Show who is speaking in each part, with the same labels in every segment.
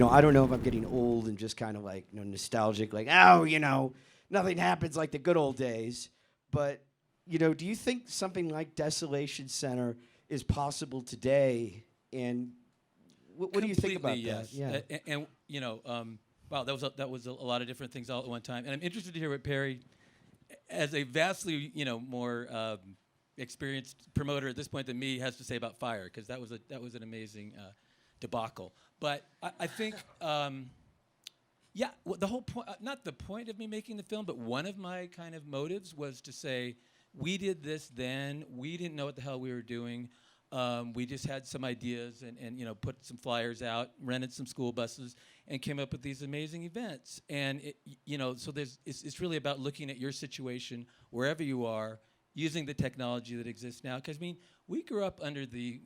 Speaker 1: I don't know if I'm getting old and just kind of like, nostalgic, like, oh, nothing happens like the good old days. But, do you think something like Desolation Center is possible today? And what do you think about
Speaker 2: yes.
Speaker 1: that? Yeah.
Speaker 2: Wow, that was a lot of different things all at one time. And I'm interested to hear what Perry, as a vastly, more experienced promoter at this point than me, has to say about Fire, because that was an amazing debacle. But I think, the whole point, not the point of me making the film, but one of my kind of motives was to say, we did this then, we didn't know what the hell we were doing. We just had some ideas and put some flyers out, rented some school buses, and came up with these amazing events. And so it's really about looking at your situation wherever you are, using the technology that exists now. Because we grew up under the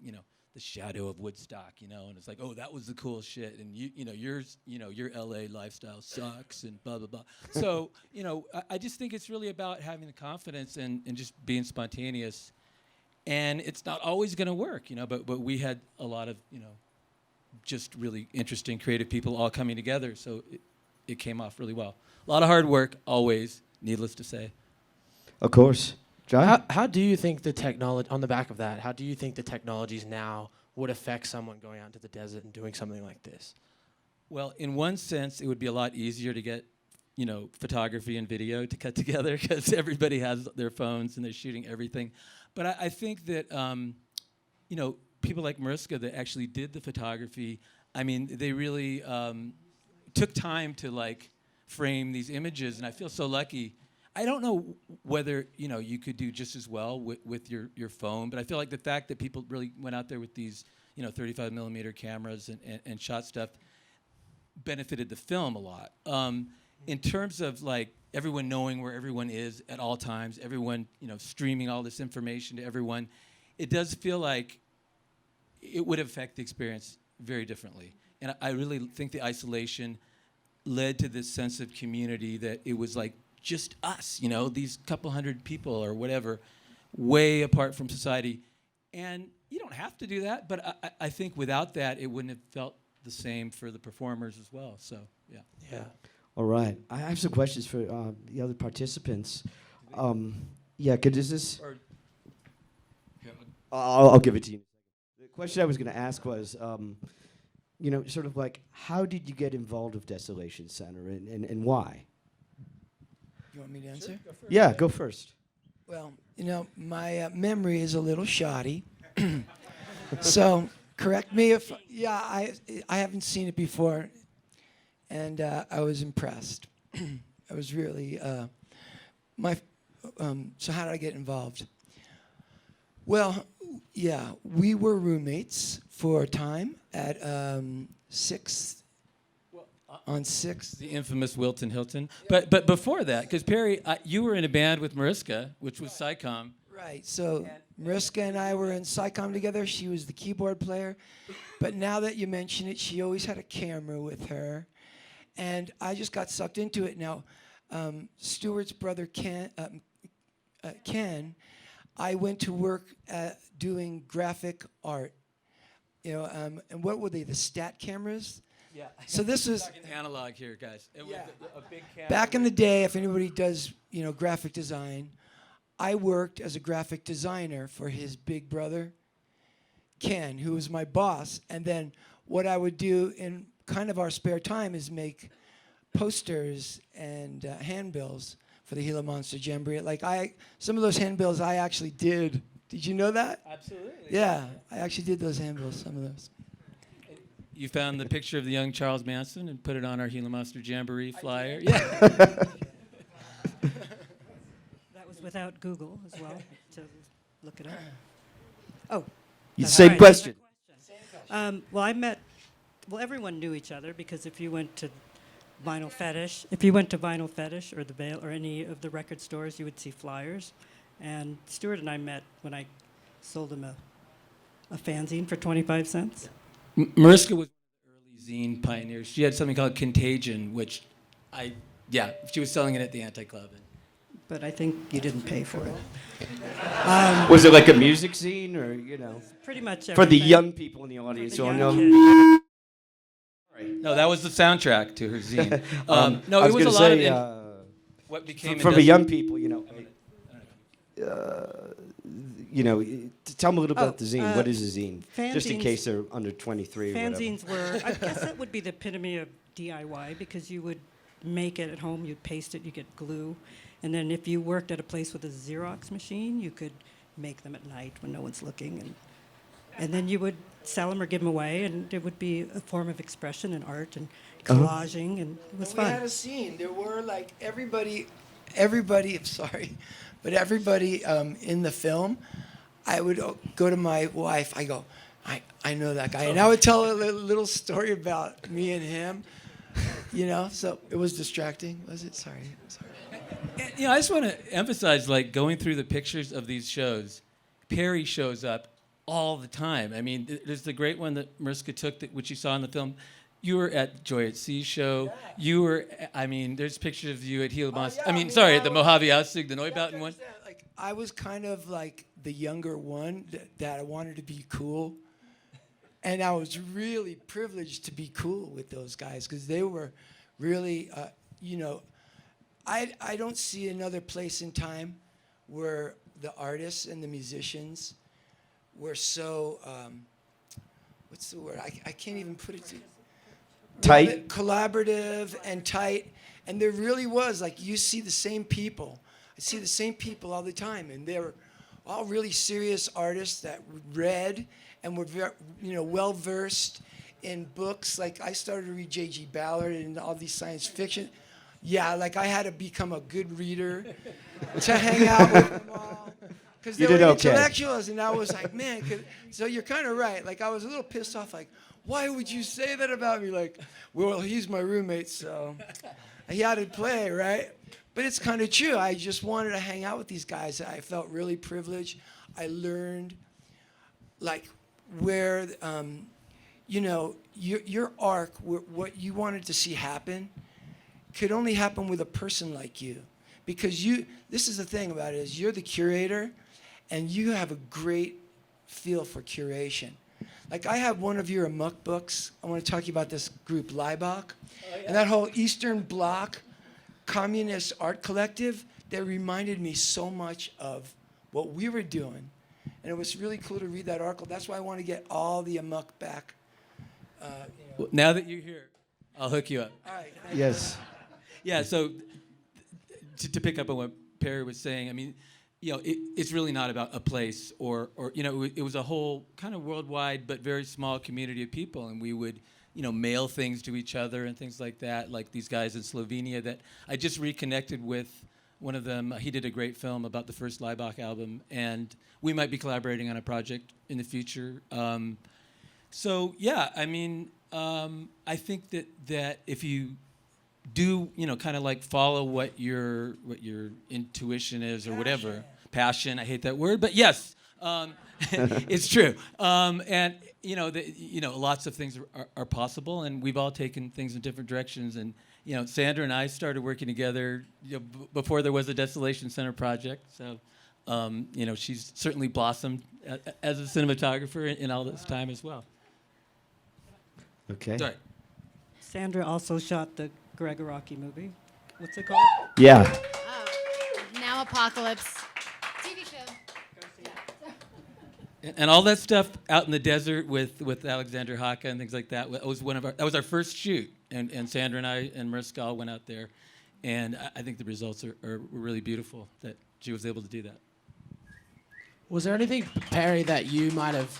Speaker 2: shadow of Woodstock, and it's like, oh, that was the cool shit, and your LA lifestyle sucks, and blah blah blah. So I just think it's really about having the confidence and just being spontaneous. And it's not always going to work, but we had a lot of, just really interesting, creative people all coming together. So it came off really well. A lot of hard work, always, needless to say.
Speaker 1: Of course. John?
Speaker 3: How do you think the technology, on the back of that, how do you think the technologies now would affect someone going out into the desert and doing something like this?
Speaker 2: Well, in one sense, it would be a lot easier to get, photography and video to cut together, because everybody has their phones and they're shooting everything. But I think that, people like Mariska that actually did the photography, they really took time to, frame these images, and I feel so lucky. I don't know whether, you could do just as well with your phone, but I feel like the fact that people really went out there with these, 35 millimeter cameras and shot stuff benefited the film a lot. In terms of, everyone knowing where everyone is at all times, everyone, streaming all this information to everyone, it does feel like it would affect the experience very differently. And I really think the isolation led to this sense of community, that it was like just us, these couple hundred people or whatever, way apart from society. And you don't have to do that, but I think without that, it wouldn't have felt the same for the performers as well. So, yeah.
Speaker 3: Yeah.
Speaker 1: All right. I have some questions for the other participants. Could this? I'll give it to you. The question I was going to ask was, sort of like, how did you get involved with Desolation Center, and why?
Speaker 4: You want me to answer?
Speaker 1: Sure, yeah, go first.
Speaker 4: Well, my memory is a little shoddy. So correct me if, I haven't seen it before. And I was impressed. I was really, so how did I get involved? Well, we were roommates for a time at 6th, on 6th.
Speaker 2: The infamous Wilton Hilton. But before that, because Perry, you were in a band with Mariska, which was SciComm.
Speaker 4: Right, so Mariska and I were in SciComm together. She was the keyboard player. But now that you mention it, she always had a camera with her. And I just got sucked into it. Now, Stuart's brother Ken, I went to work doing graphic art. And what were they? The stat cameras.
Speaker 2: Yeah.
Speaker 4: So this was
Speaker 2: analog here, guys. It was a big camera.
Speaker 4: Back in the day. If anybody does, graphic design, I worked as a graphic designer for his big brother, Ken, who was my boss. And then what I would do in kind of our spare time is make posters and handbills for the Gila Monster Jamboree. Some of those handbills I actually did. Did you know that?
Speaker 2: Absolutely.
Speaker 4: Yeah, I actually did those handbills, some of those.
Speaker 2: You found the picture of the young Charles Manson and put it on our Gila Monster Jamboree flyer. Yeah.
Speaker 5: That was without Google as well, to look it up. Oh.
Speaker 1: Same question.
Speaker 5: Well, everyone knew each other, because if you went to Vinyl Fetish, or the Veil or any of the record stores, you would see flyers. And Stuart and I met when I sold him a fanzine for 25 cents.
Speaker 2: Mariska was one of the early zine pioneers. She had something called Contagion, which she was selling it at the Anti-Club.
Speaker 5: But I think you didn't pay for it.
Speaker 1: Was it like a music scene, or
Speaker 5: Pretty much everything.
Speaker 1: for the young people in the audience?
Speaker 5: For the
Speaker 1: So
Speaker 5: young kids.
Speaker 2: No, that was the soundtrack to her zine. No,
Speaker 1: I
Speaker 2: it was a
Speaker 1: gonna
Speaker 2: lot
Speaker 1: say,
Speaker 2: of what became
Speaker 1: from the
Speaker 2: industrial-
Speaker 1: young people, tell them a little bit about the zine. What is a zine? Just in
Speaker 5: fanzines-
Speaker 1: case they're under 23 or whatever.
Speaker 5: Fanzines were, I guess that would be the epitome of DIY because you would make it at home, you'd paste it, you get glue. And then if you worked at a place with a Xerox machine, you could make them at night when no one's looking. And then you would sell them or give them away, and it would be a form of expression and art and collaging, and it was
Speaker 4: We
Speaker 5: fun.
Speaker 4: had a scene. There were like everybody, I'm sorry, but everybody in the film, I would go to my wife, I go, I know that guy. And I would tell a little story about me and him, so it was distracting, was it? Sorry.
Speaker 2: And, I just want to emphasize, like, going through the pictures of these shows, Perry shows up all the time. I mean, there's the great one that Mariska took, which you saw in the film. You were at Joy at Sea show.
Speaker 4: Yeah.
Speaker 2: You were, there's pictures of you at Gila Mas.
Speaker 4: yeah,
Speaker 2: The Mojave Aussig, the Neubauten one.
Speaker 4: Like, I was kind of like the younger one that I wanted to be cool. And I was really privileged to be cool with those guys because they were really, I don't see another place in time where the artists and the musicians were so, what's the word? I can't even put it to.
Speaker 1: Tight?
Speaker 4: Collaborative and tight. And there really was, like, you see the same people. I see the same people all the time. And they were all really serious artists that read and were very, well-versed in books. Like, I started to read J.G. Ballard and all these science fiction. Yeah, like, I had to become a good reader to hang out with them all. Because they
Speaker 1: You
Speaker 4: were
Speaker 1: did okay.
Speaker 4: intellectuals, and I was like, man. So you're kind of right. Like, I was a little pissed off, like, why would you say that about me? Like, well, he's my roommate, so he had to play, right? But it's kind of true. I just wanted to hang out with these guys. I felt really privileged. I learned, like, where, your arc, what you wanted to see happen, could only happen with a person like you. Because this is the thing about it, is you're the curator, and you have a great feel for curation. Like, I have one of your Amok books. I want to talk to you about this group, Leibach. And that whole Eastern Bloc communist art collective, that reminded me so much of what we were doing. And it was really cool to read that article. That's why I want to get all the Amok back.
Speaker 2: Well, now that you're here, I'll hook you up.
Speaker 4: All right.
Speaker 1: Yes.
Speaker 2: Yeah, so to pick up on what Perry was saying, I mean, it's really not about a place or it was a whole kind of worldwide but very small community of people, and we would, mail things to each other and things like that, like these guys in Slovenia that I just reconnected with. One of them, he did a great film about the first Leibach album, and we might be collaborating on a project in the future. So yeah, I mean, I think that if you do, kind of like follow what your intuition is or whatever, passion. I hate that word, but yes, it's true. And lots of things are possible, and we've all taken things in different directions. And Sandra and I started working together before there was a Desolation Center project. So, she's certainly blossomed as a cinematographer in all this time as well.
Speaker 1: Okay.
Speaker 2: Sorry.
Speaker 5: Sandra also shot the Gregoraki movie. What's it called?
Speaker 1: Yeah.
Speaker 6: Oh, now Apocalypse. TV show.
Speaker 2: And all that stuff out in the desert with Alexander Haka and things like that was that was our first shoot. And Sandra and I and Mariska all went out there, and I think the results were really beautiful that she was able to do that.
Speaker 3: Was there anything, Perry, that you might have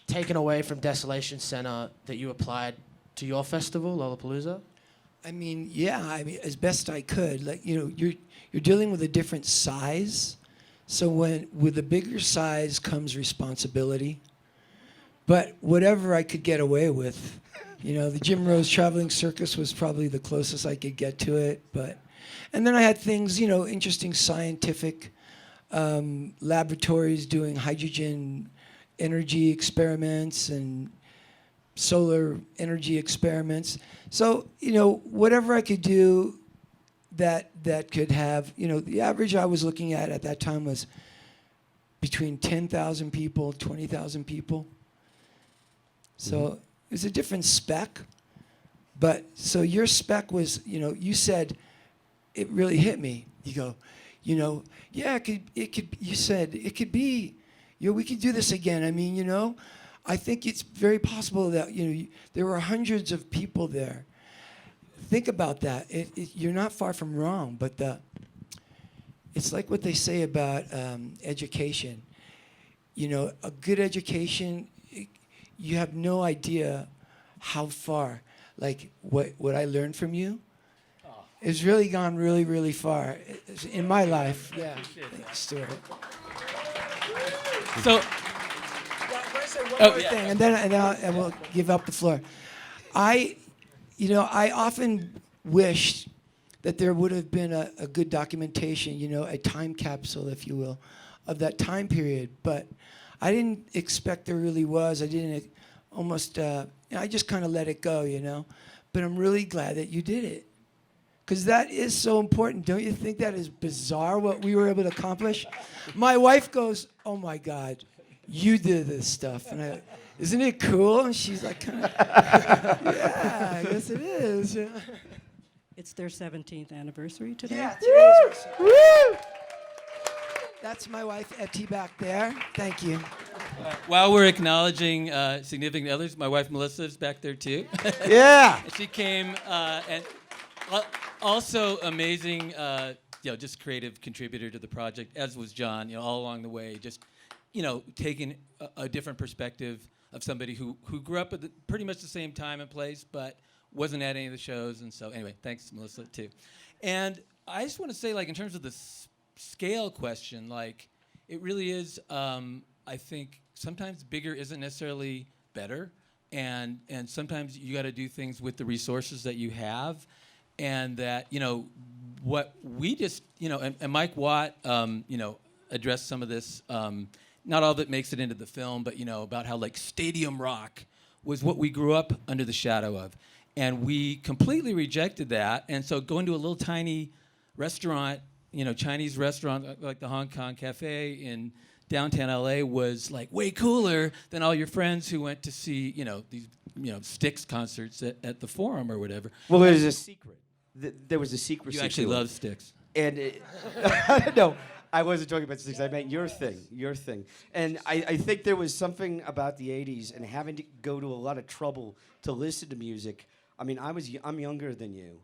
Speaker 3: taken away from Desolation Center that you applied to your festival, Lollapalooza?
Speaker 4: I mean, as best I could. Like, you're dealing with a different size. So with a bigger size comes responsibility. But whatever I could get away with, the Jim Rose Traveling Circus was probably the closest I could get to it. And then I had things, interesting scientific laboratories doing hydrogen energy experiments and solar energy experiments. So, whatever I could do that could have, the average I was looking at that time was between 10,000 people, 20,000 people. So it was a different spec, But so your spec was, you said, it really hit me. You go, yeah, you said it could be, we could do this again. I mean, I think it's very possible that, there were hundreds of people there. Think about that. You're not far from wrong, but it's like what they say about education. A good education, you have no idea how far. Like what I learned from you, it's really gone really, really far in my life. Yeah, thanks, Stuart.
Speaker 2: So,
Speaker 4: One more thing, and then we'll give up the floor. I often wished that there would have been a good documentation, a time capsule, if you will, of that time period. But I didn't expect there really was. I didn't almost, I just kind of let it go, But I'm really glad that you did it. Because that is so important. Don't you think that is bizarre what we were able to accomplish? My wife goes, oh my God, you did this stuff. And isn't it cool? And she's like, yeah, I guess it is. Yeah.
Speaker 5: It's their 17th anniversary today.
Speaker 4: Yeah, today's Woo! That's my wife, Etty, back there. Thank you.
Speaker 2: while we're acknowledging significant others, my wife Melissa is back there too.
Speaker 1: Yeah.
Speaker 2: She came and also amazing, just creative contributor to the project, as was John. All along the way, just taking a different perspective of somebody who grew up at pretty much the same time and place, but wasn't at any of the shows. And so, anyway, thanks, Melissa, too. And I just want to say, in terms of the scale question, it really is. I think sometimes bigger isn't necessarily better, and sometimes you got to do things with the resources that you have, and that what we just and Mike Watt addressed some of this. Not all of it makes it into the film, but about how stadium rock was what we grew up under the shadow of, and we completely rejected that. And so going to a little tiny restaurant, Chinese restaurant like the Hong Kong Cafe in downtown LA was way cooler than all your friends who went to see these Styx concerts at the Forum or whatever.
Speaker 1: Well, there's a secret. There was a secret.
Speaker 2: You actually love Styx.
Speaker 1: And no, I wasn't talking about Styx. I meant your thing. And I think there was something about the '80s and having to go to a lot of trouble to listen to music. I mean, I'm younger than you.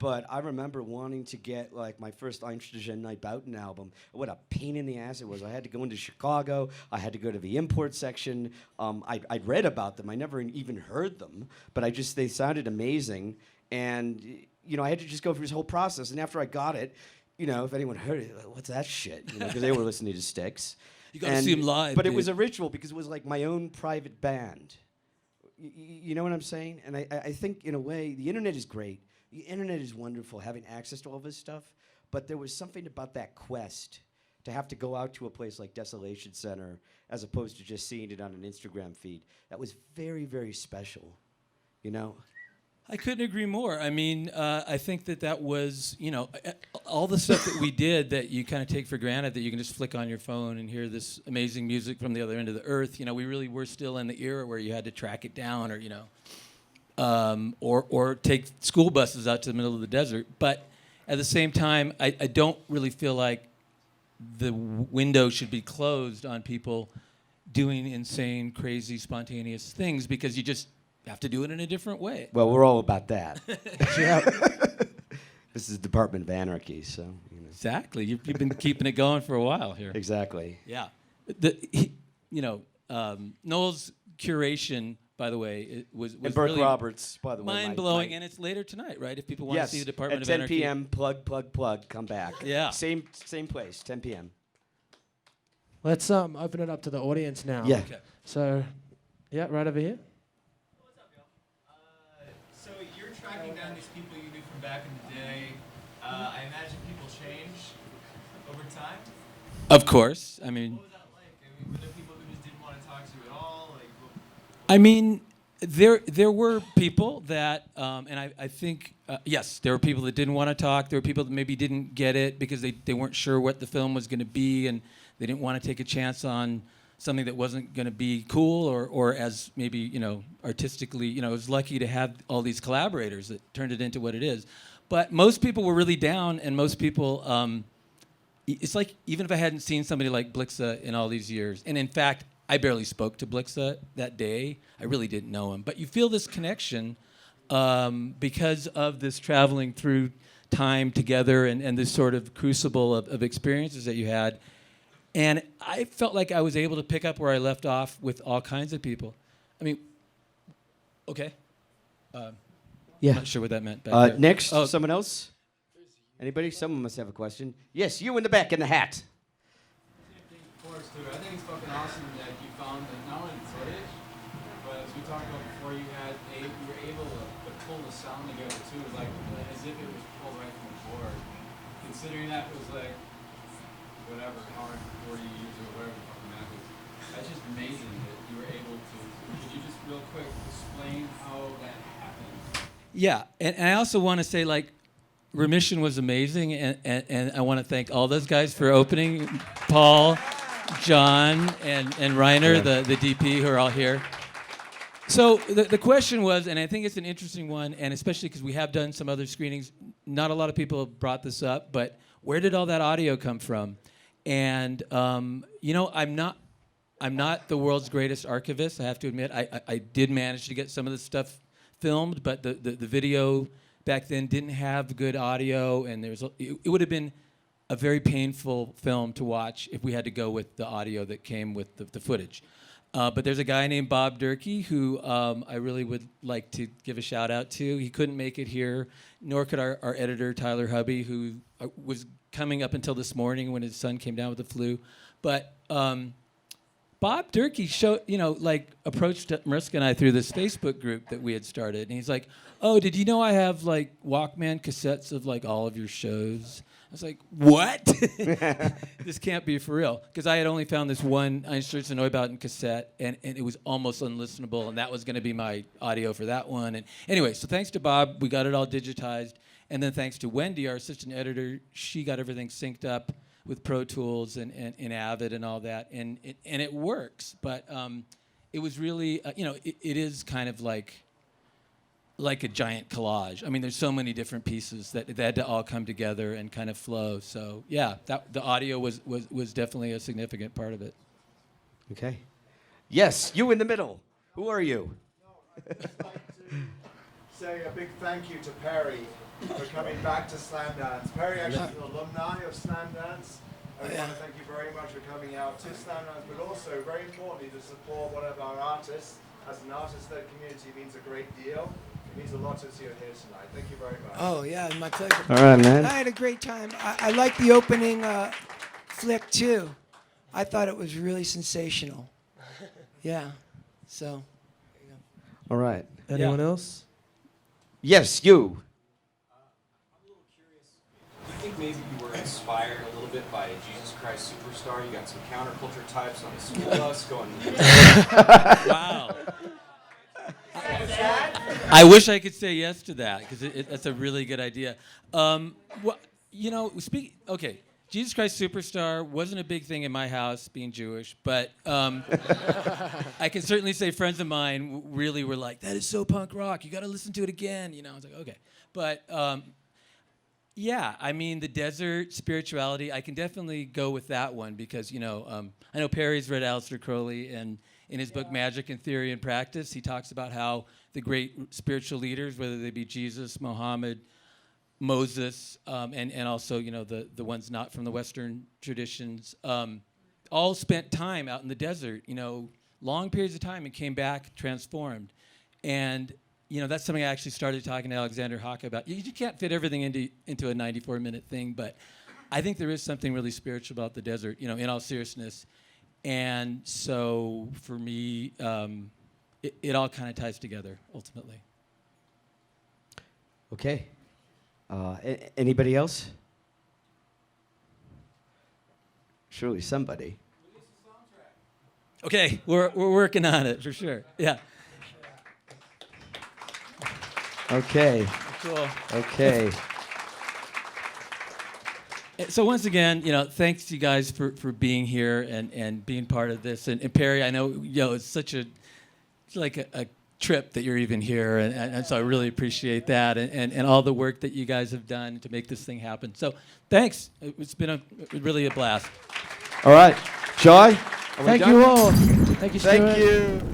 Speaker 1: But I remember wanting to get my first Einstürzende Neubauten album. What a pain in the ass it was. I had to go into Chicago. I had to go to the import section. I'd read about them. I never even heard them. But they sounded amazing. And, I had to just go through this whole process. And after I got it, if anyone heard it, what's that shit? Because they were listening to Styx.
Speaker 2: You got to see them live.
Speaker 1: But
Speaker 2: dude.
Speaker 1: it was a ritual because it was my own private band. You know what I'm saying? And I think, in a way, the internet is great. The internet is wonderful, having access to all this stuff, but there was something about that quest to have to go out to a place like Desolation Center as opposed to just seeing it on an Instagram feed. That was very, very special,
Speaker 2: I couldn't agree more. I mean, I think that was, all the stuff that we did that you kind of take for granted, that you can just flick on your phone and hear this amazing music from the other end of the earth. We really were still in the era where you had to track it down or take school buses out to the middle of the desert. But at the same time, I don't really feel like the window should be closed on people doing insane, crazy, spontaneous things, because you just have to do it in a different way.
Speaker 1: Well, we're all about that. This is Department of Anarchy, so.
Speaker 2: Exactly. You've been keeping it going for a while here.
Speaker 1: Exactly.
Speaker 2: Yeah. Noel's curation, by the way, it was
Speaker 1: and Burke
Speaker 2: really
Speaker 1: Roberts, by the way.
Speaker 2: mind-blowing, and it's later tonight, right? If people want to see the Department
Speaker 1: at
Speaker 2: of
Speaker 1: 10
Speaker 2: Anarchy.
Speaker 1: p.m., plug, come back.
Speaker 2: Yeah.
Speaker 1: Same place, 10 p.m.
Speaker 3: Let's open it up to the audience now.
Speaker 1: Yeah.
Speaker 2: Okay.
Speaker 3: So, yeah, right over here.
Speaker 7: What's up, y'all? So you're tracking down these people you knew from back in the day. I imagine people change over time.
Speaker 2: Of course. I mean,
Speaker 7: What was that like? Were there people who just didn't want to talk to you at all?
Speaker 2: I mean, there were people that, and I think, yes, there were people that didn't want to talk. There were people that maybe didn't get it because they weren't sure what the film was going to be, and they didn't want to take a chance on something that wasn't going to be cool or as maybe, you know, artistically, you know, I was lucky to have all these collaborators that turned it into what it is. But most people were really down, and most people, it's like even if I hadn't seen somebody like Blixa in all these years, and in fact, I barely spoke to Blixa that day. I really didn't know him. But you feel this connection because of this traveling through time together and this sort of crucible of experiences that you had. And I felt like I was able to pick up where I left off with all kinds of people. I mean, okay.
Speaker 1: Yeah.
Speaker 2: I'm not sure what that meant. Back there.
Speaker 1: Next,
Speaker 2: Oh.
Speaker 1: someone else? Anybody? Someone must have a question. Yes, you in the back in the hat.
Speaker 8: I think it's fucking awesome that you found that not only the footage, but as we talked about before, you were able to pull the sound together too, like as if it was pulled right from the board. Considering that it was like whatever, however 40 years or whatever the fucking that was. That's just amazing that you were able to. Could you just real quick explain how that happened?
Speaker 2: Yeah, and I also want to say, like, Remission was amazing, and I want to thank all those guys for opening. Paul, John, and Reiner, the DP, who are all here. So the question was, and I think it's an interesting one, and especially because we have done some other screenings, not a lot of people have brought this up, but where did all that audio come from? And, you know, I'm not the world's greatest archivist, I have to admit. I did manage to get some of the stuff filmed, but the video back then didn't have good audio, and it would have been a very painful film to watch if we had to go with the audio that came with the footage. But there's a guy named Bob Durkee who I really would like to give a shout out to. He couldn't make it here, nor could our editor, Tyler Hubby, who was coming up until this morning when his son came down with the flu. But Bob Durkee approached Mariska and I through this Facebook group that we had started. And he's like, oh, did you know I have like Walkman cassettes of like all of your shows? I was like, what? This can't be for real. Because I had only found this one Einstürzen Neubauten cassette, and it was almost unlistenable, and that was going to be my audio for that one. And anyway, so thanks to Bob, we got it all digitized. And then thanks to Wendy, our assistant editor, she got everything synced up with Pro Tools and Avid and all that. And it works. But it was really, it is kind of like a giant collage. I mean, there's so many different pieces that had to all come together and kind of flow. So yeah, the audio was definitely a significant part of it.
Speaker 1: Okay. Yes, you in the middle. Who are you?
Speaker 9: I'd just like to say a big thank you to Perry for coming back to Slamdance. Perry actually is an alumni of Slamdance. I want to thank you very much for coming out to Slamdance, but also, very importantly, to support one of our artists. As an artist-led community, means a great deal. It means a lot to see you here tonight. Thank you very much.
Speaker 4: Oh, yeah, my pleasure.
Speaker 1: All right, man.
Speaker 4: I had a great time. I liked the opening flick, too. I thought it was really sensational. Yeah, so.
Speaker 1: All right.
Speaker 3: Anyone else?
Speaker 1: Yes, you.
Speaker 10: I'm a little curious. Do you think maybe you were inspired a little bit by Jesus Christ Superstar? You got some counterculture types on the school bus going.
Speaker 2: Wow. I wish I could say yes to that, because that's a really good idea. Okay, Jesus Christ Superstar wasn't a big thing in my house, being Jewish, but I can certainly say friends of mine really were like, that is so punk rock, you got to listen to it again. I was like, okay. But yeah, I mean, the desert spirituality, I can definitely go with that one, because, I know Perry's read Aleister Crowley, and in his book Magic and Theory and Practice, he talks about how the great spiritual leaders, whether they be Jesus, Muhammad, Moses, and also the ones not from the Western traditions, all spent time out in the desert, long periods of time, and came back transformed. And that's something I actually started talking to Alexander Haka about. You can't fit everything into a 94-minute thing, but I think there is something really spiritual about the desert, in all seriousness. And so for me, it all kind of ties together, ultimately.
Speaker 1: Okay. Anybody else? Surely somebody.
Speaker 2: Okay, we're working on it, for sure. Yeah.
Speaker 1: Okay.
Speaker 2: Cool.
Speaker 1: Okay.
Speaker 2: So once again, thanks you guys for being here and being part of this. And Perry, I know it's such a trip that you're even here, and so I really appreciate that and all the work that you guys have done to make this thing happen. So thanks. It's been really a blast.
Speaker 1: All right. Joy?
Speaker 3: Thank you all. Thank you, Stuart.
Speaker 1: Thank you.